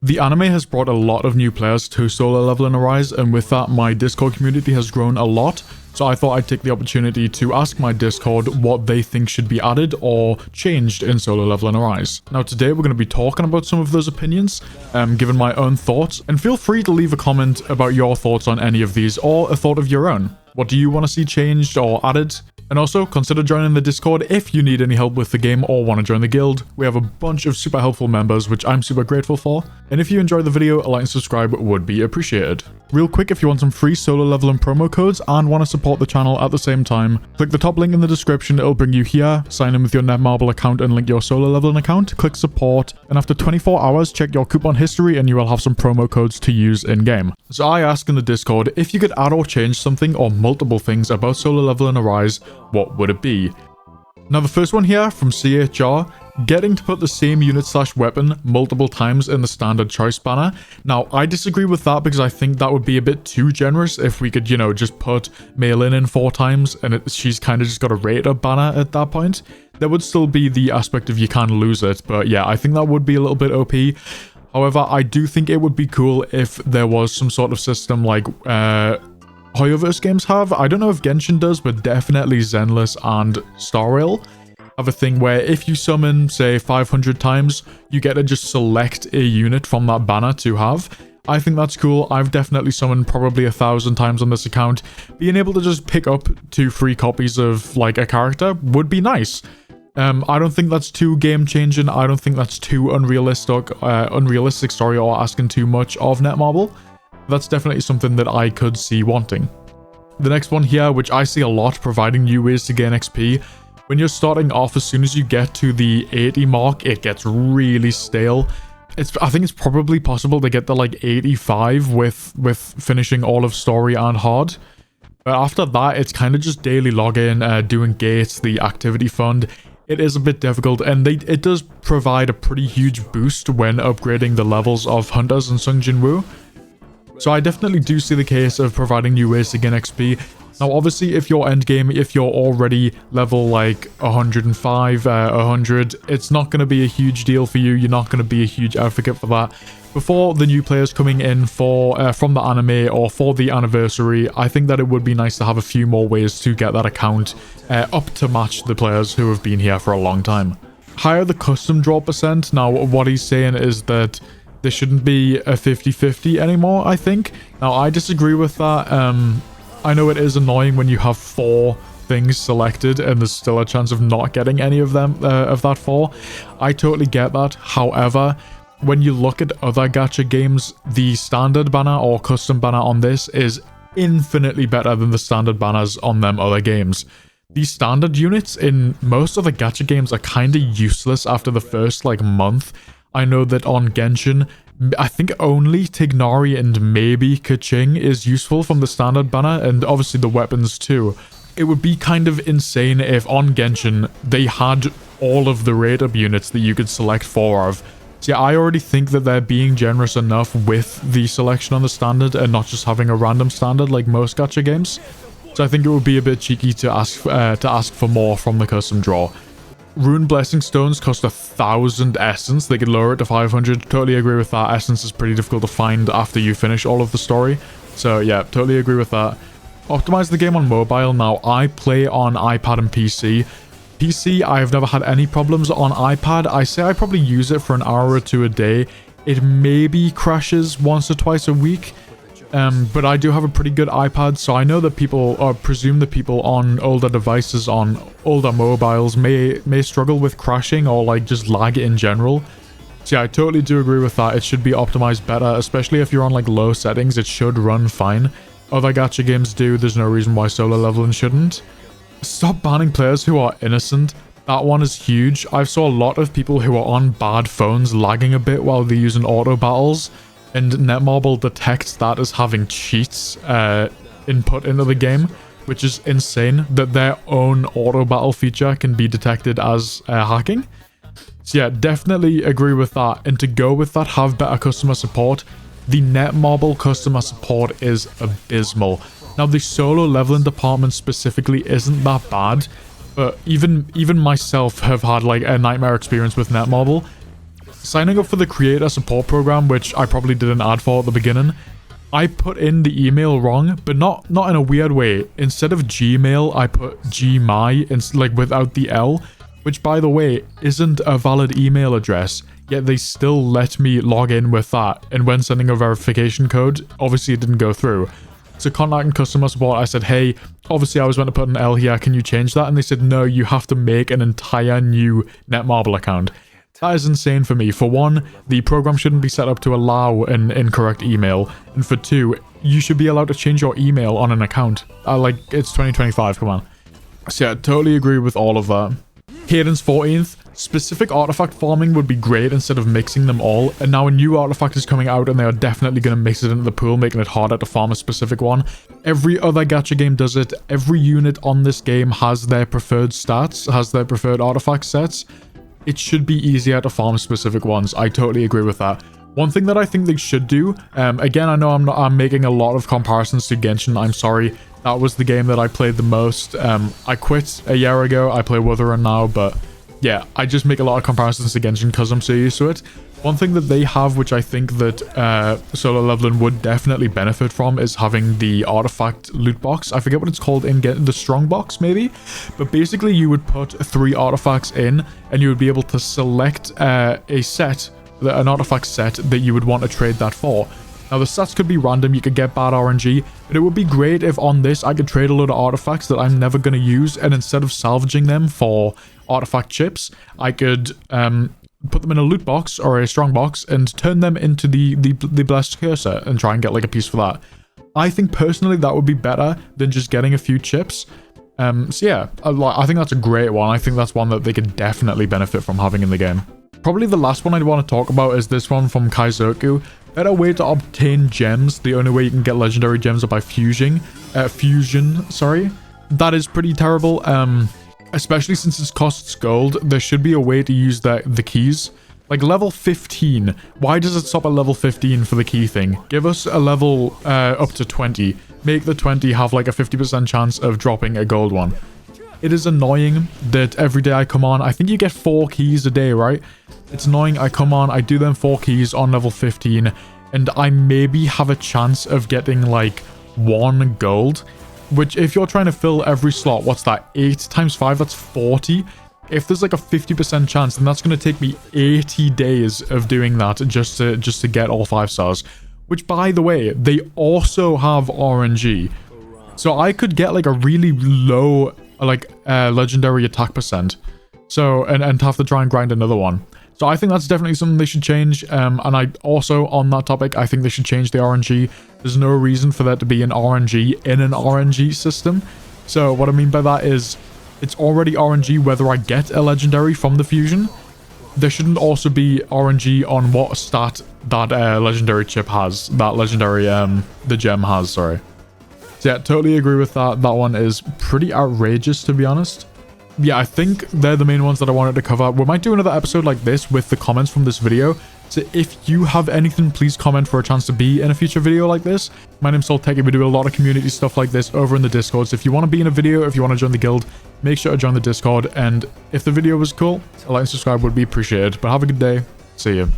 The anime has brought a lot of new players to solo leveling Arise, and with that, my Discord community has grown a lot. So I thought I'd take the opportunity to ask my Discord what they think should be added or changed in solo leveling Arise. Now today we're going to be talking about some of those opinions, given my own thoughts, and feel free to leave a comment about your thoughts on any of these or a thought of your own. What do you want to see changed or added? And also, consider joining the Discord if you need any help with the game or want to join the guild. We have a bunch of super helpful members, which I'm super grateful for. And if you enjoyed the video, a like and subscribe would be appreciated. Real quick, if you want some free solo leveling promo codes and want to support the channel at the same time, click the top link in the description, it'll bring you here, sign in with your Netmarble account and link your solo leveling account, click support, and after 24 hours, check your coupon history and you will have some promo codes to use in-game. So I asked in the Discord, if you could add or change something or multiple things about solo leveling Arise, what would it be? Now the first one here from CHR, getting to put the same unit/weapon multiple times in the standard choice banner. Now I disagree with that because I think that would be a bit too generous if we could, just put Maylin in 4 times and she's kind of just got a rate up banner at that point. There would still be the aspect of you can lose it, but yeah, I think that would be a little bit OP. However, I do think it would be cool if there was some sort of system like Hoyoverse games have. I don't know if Genshin does, but definitely Zenless and Star Rail have a thing where if you summon, say, 500 times, you get to just select a unit from that banner to have. I think that's cool. I've definitely summoned probably 1,000 times on this account. Being able to just pick up 2 free copies of, like, a character would be nice. I don't think that's too game-changing. I don't think that's too unrealistic, or asking too much of Netmarble. That's definitely something that I could see wanting. The next one here, which I see a lot, providing new ways to gain XP. When you're starting off, as soon as you get to the 80 mark, it gets really stale. I think it's probably possible to get to like 85 with finishing all of story and hard. But after that, it's kind of just daily login, doing gates, the activity fund. It is a bit difficult, and it does provide a pretty huge boost when upgrading the levels of Hunters and Sung Jin Woo. So I definitely do see the case of providing new ways to gain XP. Now obviously if you're endgame, if you're already level like 105, 100, it's not going to be a huge deal for you. You're not going to be a huge advocate for that. Before the new players coming in from the anime or for the anniversary, I think that it would be nice to have a few more ways to get that account up to match the players who have been here for a long time. Higher the custom draw percent. Now what he's saying is that there shouldn't be a 50-50 anymore, I think. Now, I disagree with that. I know it is annoying when you have 4 things selected and there's still a chance of not getting any of them, of that 4. I totally get that. However, when you look at other gacha games, the standard banner or custom banner on this is infinitely better than the standard banners on them other games. These standard units in most of the gacha games are kind of useless after the first, month. I know that on Genshin, I think only Tignari and maybe Keqing is useful from the standard banner, and obviously the weapons too. It would be kind of insane if on Genshin they had all of the rate-up units that you could select 4 of. So yeah, I already think that they're being generous enough with the selection on the standard and not just having a random standard like most gacha games. So I think it would be a bit cheeky to ask for more from the custom draw. Rune Blessing Stones cost 1,000 essence. They could lower it to 500. Totally agree with that. Essence is pretty difficult to find after you finish all of the story. So yeah, totally agree with that. Optimize the game on mobile. Now, I play on iPad and PC. PC, I've never had any problems. On iPad, I say I probably use it for an hour or 2 a day. It maybe crashes once or twice a week. But I do have a pretty good iPad, so I know that people, or presume that people on older devices, on older mobiles, may struggle with crashing or just lag in general. So yeah, I totally do agree with that. It should be optimized better, especially if you're on low settings. It should run fine. Other gacha games do. There's no reason why solo leveling shouldn't. Stop banning players who are innocent. That one is huge. I've saw a lot of people who are on bad phones lagging a bit while they're using auto battles. And Netmarble detects that as having cheats input into the game, which is insane that their own auto battle feature can be detected as hacking. So yeah, definitely agree with that. And to go with that, have better customer support. The Netmarble customer support is abysmal. Now the solo leveling department specifically isn't that bad, but even myself have had a nightmare experience with Netmarble. signing up for the creator support program, which I probably did an ad for at the beginning, I put in the email wrong, but not in a weird way. Instead of Gmail, I put Gmy, like without the L, which by the way, isn't a valid email address, yet they still let me log in with that. And when sending a verification code, obviously it didn't go through. So contacting customer support, I said, hey, obviously I was meant to put an L here, can you change that? And they said, no, you have to make an entire new Netmarble account. That is insane for me. For one, the program shouldn't be set up to allow an incorrect email. And for two, you should be allowed to change your email on an account. Like, it's 2025, come on. So yeah, totally agree with all of that. Cadence 14th, specific artifact farming would be great instead of mixing them all. And now a new artifact is coming out and they are definitely going to mix it into the pool, making it harder to farm a specific one. Every other gacha game does it. Every unit on this game has their preferred stats, has their preferred artifact sets. It should be easier to farm specific ones. I totally agree with that. One thing that I think they should do, again, I know I'm making a lot of comparisons to Genshin. I'm sorry. That was the game that I played the most. I quit a year ago. I play Wuthering now, but yeah, I just make a lot of comparisons to Genshin because I'm so used to it. One thing that they have, which I think that solo leveling would definitely benefit from, is having the artifact loot box. I forget what it's called in the strong box, maybe. But basically, you would put 3 artifacts in, and you would be able to select a set, an artifact set that you would want to trade that for. Now, the stats could be random. You could get bad RNG, but it would be great if on this, I could trade a load of artifacts that I'm never going to use, and instead of salvaging them for artifact chips, I could put them in a loot box or a strong box and turn them into the blessed cursor and try and get like a piece for that. I think personally that would be better than just getting a few chips. So yeah, I think that's a great one. I think that's one that they could definitely benefit from having in the game. Probably the last one I'd want to talk about is this one from Kaizoku. Better way to obtain gems. The only way you can get legendary gems are by fusion, sorry. That is pretty terrible. Especially since it costs gold, there should be a way to use the keys. Like level 15. Why does it stop at level 15 for the key thing? Give us a level up to 20. Make the 20 have like a 50% chance of dropping a gold one. It is annoying that every day I come on, I think you get 4 keys a day, right? It's annoying. I come on, I do them 4 keys on level 15, and I maybe have a chance of getting like 1 gold. Which, if you're trying to fill every slot, what's that? 8 times 5, that's 40. If there's like a 50% chance, then that's going to take me 80 days of doing that just to get all 5 stars. Which, by the way, they also have RNG. So I could get like a really low, like, legendary attack percent. So, and have to try and grind another one. So I think that's definitely something they should change. And I also, on that topic, I think they should change the RNG. There's no reason for there to be an RNG in an RNG system. So what I mean by that is, it's already RNG whether I get a legendary from the fusion. There shouldn't also be RNG on what stat that legendary chip has. That legendary, the gem has, sorry. So yeah, totally agree with that. That one is pretty outrageous, to be honest. Yeah, I think they're the main ones that I wanted to cover. We might do another episode like this with the comments from this video. So if you have anything, please comment for a chance to be in a future video like this. My name's Solteki. We do a lot of community stuff like this over in the Discord. So if you want to be in a video, if you want to join the guild, make sure to join the Discord. And if the video was cool, a like and subscribe would be appreciated. But have a good day. See you.